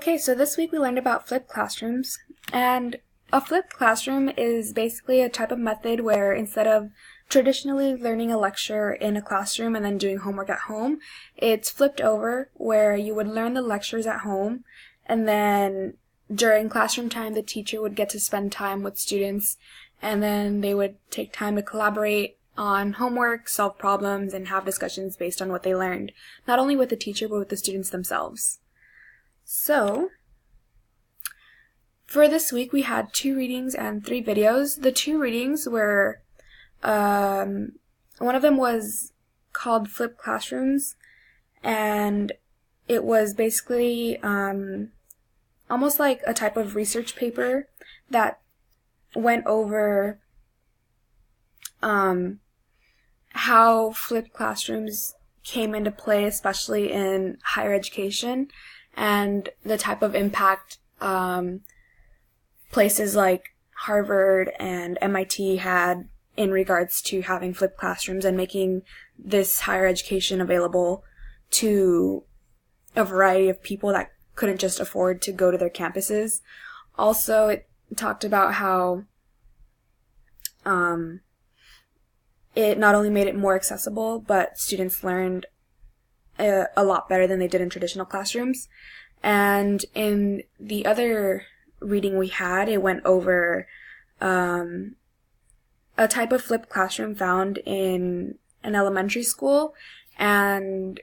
Okay, so this week we learned about flipped classrooms, and a flipped classroom is basically a type of method where instead of traditionally learning a lecture in a classroom and then doing homework at home, it's flipped over where you would learn the lectures at home, and then during classroom time the teacher would get to spend time with students, and then they would take time to collaborate on homework, solve problems, and have discussions based on what they learned, not only with the teacher but with the students themselves. So, for this week we had 2 readings and 3 videos. The 2 readings were, one of them was called Flipped Classrooms, and it was basically almost like a type of research paper that went over how flipped classrooms came into play, especially in higher education, and the type of impact places like Harvard and MIT had in regards to having flipped classrooms and making this higher education available to a variety of people that couldn't just afford to go to their campuses. Also, it talked about how it not only made it more accessible, but students learned a lot better than they did in traditional classrooms. And in the other reading we had, it went over a type of flipped classroom found in an elementary school, and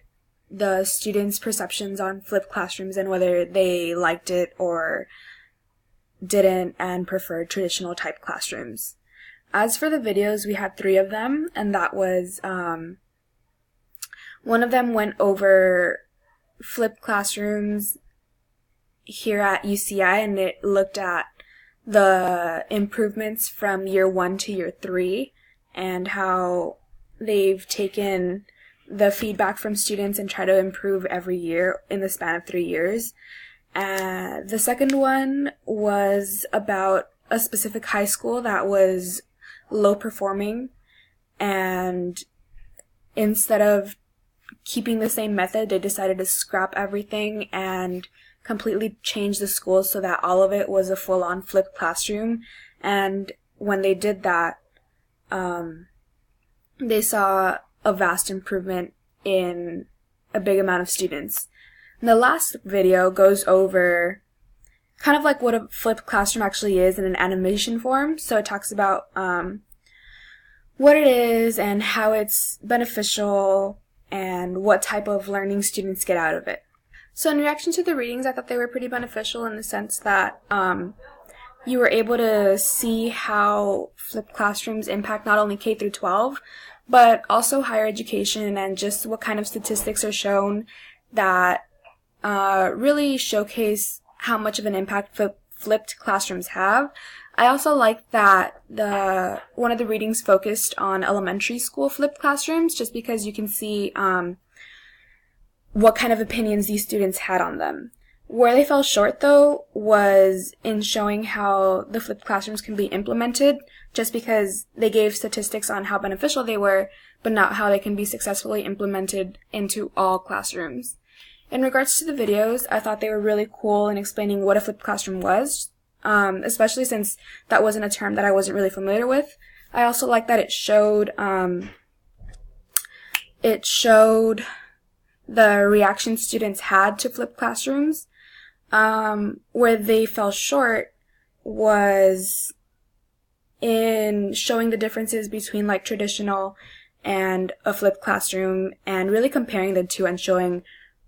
the students' perceptions on flipped classrooms and whether they liked it or didn't and preferred traditional type classrooms. As for the videos, we had 3 of them, and that was, one of them went over flipped classrooms here at UCI, and it looked at the improvements from year 1 to year 3 and how they've taken the feedback from students and try to improve every year in the span of 3 years. The second one was about a specific high school that was low performing, and instead of keeping the same method, they decided to scrap everything and completely change the school so that all of it was a full-on flipped classroom. And when they did that, they saw a vast improvement in a big amount of students. And the last video goes over kind of like what a flipped classroom actually is in an animation form. So it talks about what it is and how it's beneficial and what type of learning students get out of it. So in reaction to the readings, I thought they were pretty beneficial in the sense that you were able to see how flipped classrooms impact not only K through 12, but also higher education, and just what kind of statistics are shown that really showcase how much of an impact flipped classrooms have. I also like that one of the readings focused on elementary school flipped classrooms, just because you can see what kind of opinions these students had on them. Where they fell short, though, was in showing how the flipped classrooms can be implemented, just because they gave statistics on how beneficial they were, but not how they can be successfully implemented into all classrooms. In regards to the videos, I thought they were really cool in explaining what a flipped classroom was, especially since that wasn't a term that I wasn't really familiar with. I also like that it showed the reaction students had to flipped classrooms. Where they fell short was in showing the differences between like traditional and a flipped classroom, and really comparing the two and showing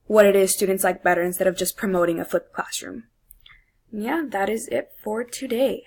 what it is students like better instead of just promoting a flipped classroom. Yeah, that is it for today.